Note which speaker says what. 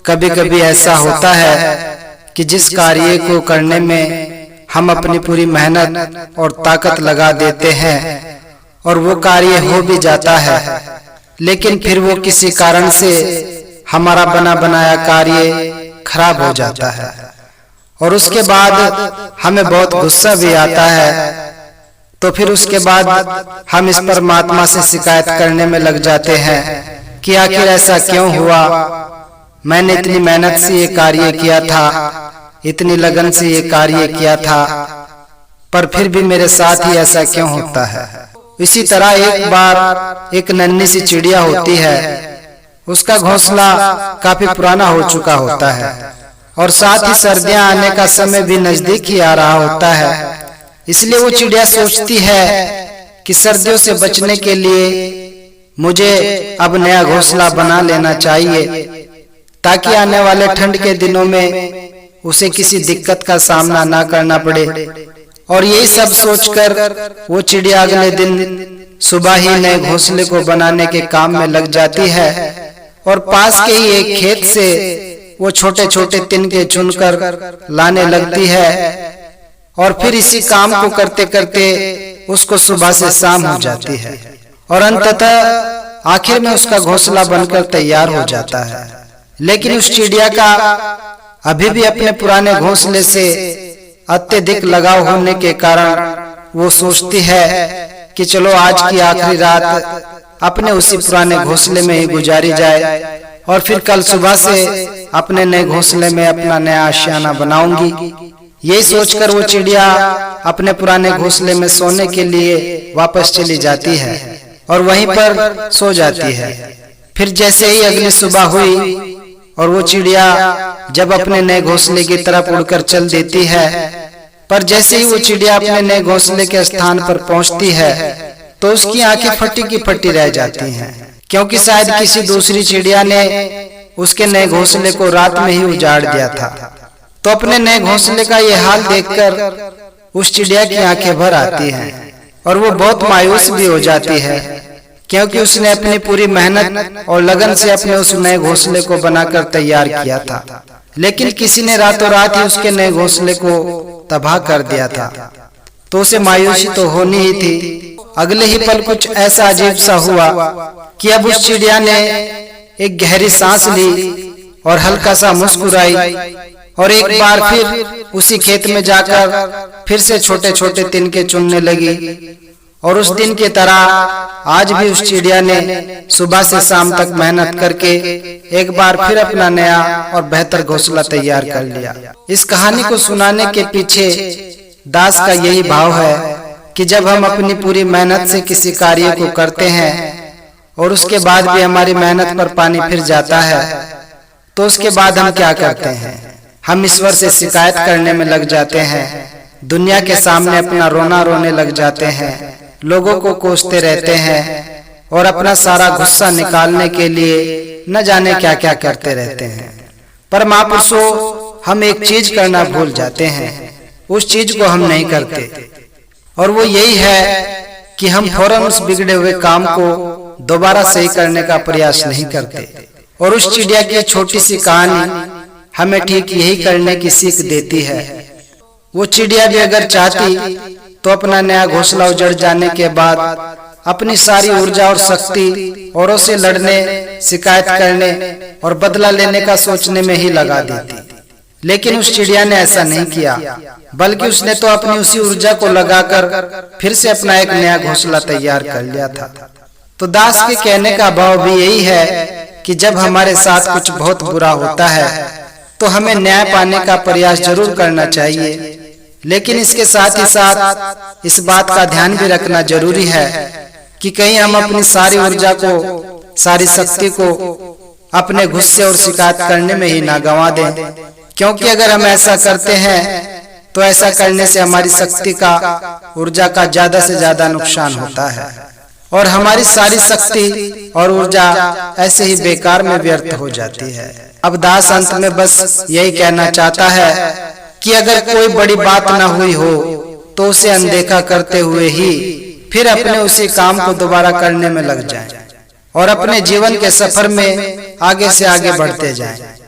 Speaker 1: कभी कभी ऐसा होता है कि जिस कार्य को करने में हम अपनी पूरी मेहनत और ताकत लगा देते हैं और वो कार्य हो भी जाता है, लेकिन फिर वो किसी कारण से हमारा बना बनाया कार्य खराब हो जाता है और उसके बाद हमें बहुत गुस्सा भी आता है। तो फिर उसके बाद हम इस परमात्मा से शिकायत करने में लग जाते हैं कि आखिर ऐसा क्यों हुआ, मैंने इतनी मेहनत से ये कार्य किया था, इतनी लगन से ये कार्य किया था, पर फिर भी मेरे साथ ही ऐसा क्यों होता है। इसी तरह एक बार एक नन्ही सी चिड़िया होती है, उसका घोंसला काफी पुराना हो चुका होता है और साथ ही सर्दियां आने का समय भी नजदीक ही आ रहा होता है। इसलिए वो चिड़िया सोचती है कि सर्दियों से बचने के लिए मुझे अब नया घोंसला बना लेना चाहिए ताकि आने वाले ठंड के दिनों में उसे किसी दिक्कत का सामना ना करना पड़े। और यही सब सोचकर वो चिड़िया अगले दिन सुबह ही नए घोंसले को बनाने के काम में लग जाती है और पास के ही एक खेत से वो छोटे छोटे तिनके चुनकर लाने लगती है और फिर इसी काम को करते करते उसको सुबह से शाम हो जाती है और अंततः आखिर में उसका घोंसला बनकर तैयार हो जाता है। लेकिन उस चिड़िया का अभी भी अपने पुराने घोंसले से अत्यधिक लगाव होने के कारण वो सोचती है कि चलो आज की आखिरी रात अपने उसी पुराने घोंसले में ही गुजारी जाए और फिर कल सुबह से अपने नए घोंसले में अपना नया आशियाना बनाऊंगी। यही सोचकर वो चिड़िया अपने पुराने घोंसले में सोने के लिए वापस चली जाती है और वहीं पर सो जाती है। फिर जैसे ही अगली सुबह हुई और वो चिड़िया जब अपने नए घोंसले की तरफ उड़कर चल देती है, पर जैसे ही वो चिड़िया अपने नए घोंसले के स्थान पर पहुंचती है तो उसकी आंखें फटी की फटी रह जाती हैं, क्योंकि शायद किसी दूसरी चिड़िया ने उसके नए घोंसले को रात में ही उजाड़ दिया था। तो अपने नए घोंसले का ये हाल देखकर उस चिड़िया की आंखें भर आती हैं और वो बहुत मायूस भी हो जाती है, क्योंकि उसने अपनी पूरी मेहनत और लगन से अपने उस नए घोंसले को बनाकर तैयार किया था, लेकिन किसी ने रातों रात ही उसके नए घोंसले को तबाह कर दिया था। तो उसे मायूसी तो होनी ही थी। अगले ही पल कुछ ऐसा अजीब सा हुआ कि अब उस चिड़िया ने एक गहरी सांस ली और हल्का सा मुस्कुराई और एक बार फिर उसी खेत में जाकर फिर से छोटे छोटे तिनके चुनने लगी। और उस दिन की तरह आज भी उस चिड़िया ने सुबह से शाम तक मेहनत करके एक बार फिर अपना नया और बेहतर घोंसला तैयार कर लिया। इस कहानी को सुनाने के पीछे दास का यही भाव है कि जब हम अपनी पूरी मेहनत से किसी कार्य को करते हैं और उसके बाद भी हमारी मेहनत पर पानी फिर जाता है, तो उसके बाद हम क्या करते हैं? हम ईश्वर से शिकायत करने में लग जाते हैं, दुनिया के सामने अपना रोना रोने लग जाते हैं, लोगों को कोसते रहते हैं और अपना सारा गुस्सा निकालने के लिए न जाने क्या क्या करते रहते हैं। पर महापुरुषों, हम एक चीज करना भूल जाते हैं, उस चीज को हम नहीं करते, और वो यही है कि हम फौरन उस बिगड़े हुए काम को दोबारा सही करने का प्रयास नहीं करते। और उस चिड़िया की छोटी सी कहानी हमें ठीक यही करने की सीख देती है। वो चिड़िया भी अगर चाहती तो अपना नया घोंसला उजड़ जाने के बाद अपनी सारी ऊर्जा और शक्ति औरों से लड़ने, शिकायत करने और बदला लेने का सोचने में ही लगा देती। लेकिन उस चिड़िया ने ऐसा नहीं किया, बल्कि उसने तो अपनी उसी ऊर्जा को लगाकर फिर से अपना एक नया घोंसला तैयार कर लिया था। तो दास के कहने का भाव भी यही है कि जब हमारे साथ कुछ बहुत बुरा होता है तो हमें न्याय पाने का प्रयास जरूर करना चाहिए, लेकिन इसके साथ ही साथ इस बात का ध्यान भी रखना जरूरी है कि कहीं हम अपनी सारी ऊर्जा को, सारी शक्ति को अपने गुस्से और शिकायत करने में ही ना गंवा दें, क्योंकि अगर हम ऐसा करते हैं तो ऐसा करने से हमारी शक्ति का, ऊर्जा का ज्यादा से ज्यादा नुकसान होता है और हमारी सारी शक्ति और ऊर्जा ऐसे ही बेकार में व्यर्थ हो जाती है। अब दास अंत में बस यही कहना चाहता है कि अगर कोई बड़ी बात ना हुई हो तो उसे अनदेखा करते हुए ही फिर अपने उसी काम को दोबारा करने में लग जाएं और अपने जीवन के सफर में आगे से आगे बढ़ते जाएं।